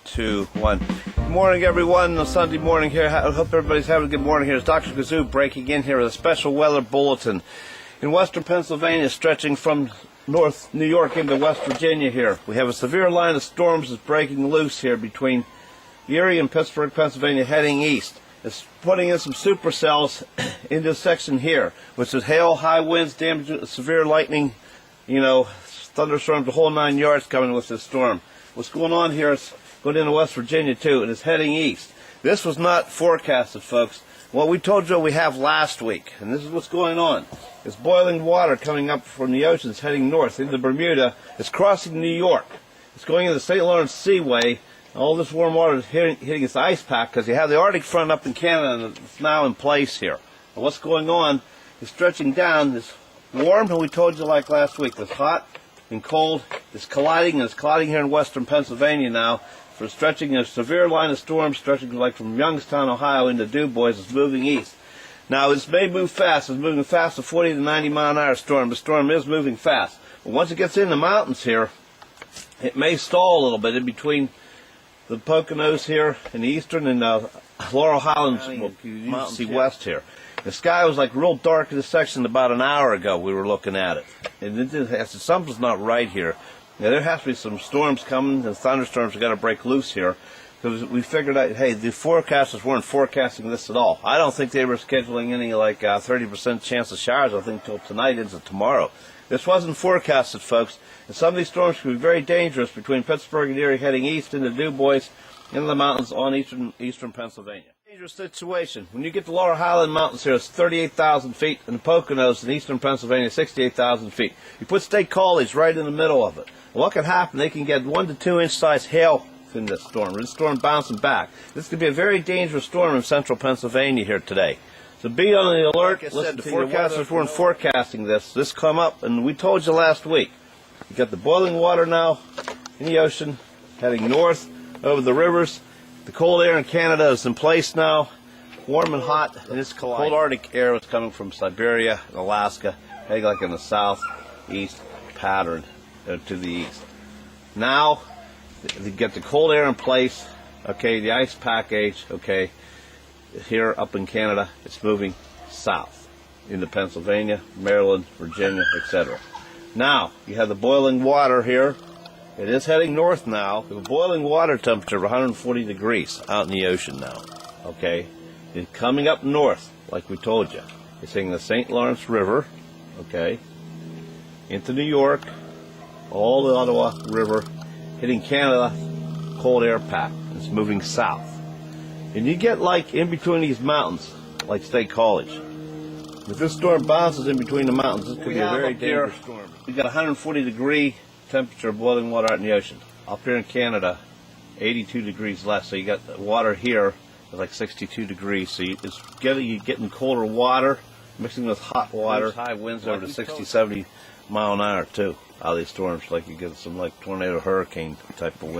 2, 1. Good morning, everyone. On Sunday morning here. I hope everybody's having a good morning here. It's Dr. Kazoo breaking in here with a special weather bulletin. In western Pennsylvania, stretching from north New York into West Virginia here, we have a severe line of storms that's breaking loose here between Erie and Pittsburgh, Pennsylvania, heading east. It's putting in some supercells in this section here, which is hail, high winds, damage, severe lightning, thunderstorms, the whole 9 yards coming with this storm. What's going on here is going into West Virginia too, and it's heading east. This was not forecasted, folks. What we told you we have last week, and this is what's going on. It's boiling water coming up from the oceans heading north into Bermuda. It's crossing New York. It's going into the St. Lawrence Seaway. All this warm water is hitting its ice pack because you have the Arctic front up in Canada and it's now in place here. And what's going on is stretching down this warm, and we told you like last week, this hot and cold is colliding, and it's colliding here in western Pennsylvania now. For stretching a severe line of storms, stretching like from Youngstown, Ohio into DuBois, it's moving east. Now, this may move fast. It's moving fast, a 40 to 90 mile an hour storm. The storm is moving fast. But once it gets in the mountains here, it may stall a little bit in between the Poconos here in the eastern and Laurel Highlands mountains west here. The sky was like real dark in this section about an hour ago. We were looking at it. And something's not right here. Now, there has to be some storms coming, and thunderstorms are going to break loose here. Because we figured out, hey, the forecasters weren't forecasting this at all. I don't think they were scheduling any 30% chance of showers, I think, until tonight into tomorrow. This wasn't forecasted, folks. And some of these storms could be very dangerous between Pittsburgh and Erie heading east into DuBois, into the mountains on eastern Pennsylvania. Dangerous situation. When you get to Laurel Highland Mountains here, it's 38,000 feet, and the Poconos in eastern Pennsylvania, 68,000 feet. You put State College right in the middle of it. What can happen? They can get 1 to 2 inch size hail in this storm. This storm bouncing back. This could be a very dangerous storm in central Pennsylvania here today. So be on the alert. Like I said, the forecasters weren't forecasting this. This come up, and we told you last week. You got the boiling water now in the ocean, heading north over the rivers. The cold air in Canada is in place now, warm and hot, and it's cold Arctic air is coming from Siberia and Alaska, heading like in the southeast pattern to the east. Now, they get the cold air in place, okay, the ice pack age, okay, here up in Canada, it's moving south into Pennsylvania, Maryland, Virginia, etc. Now, you have the boiling water here. It is heading north now. The boiling water temperature of 140 degrees out in the ocean now, okay? It's coming up north, like we told you. It's hitting the St. Lawrence River, okay, into New York, all the Ottawa River, hitting Canada, cold air pack. It's moving south. And you get like in between these mountains, like State College. If this storm bounces in between the mountains, this could be a very dangerous storm. You got 140 degree temperature of boiling water out in the ocean. Up here in Canada, 82 degrees less. So you got water here at like 62 degrees. So you're getting colder water mixing with hot water. High winds over to 60, 70 mile an hour too. Out of these storms, like you get some like tornado, hurricane type of wind.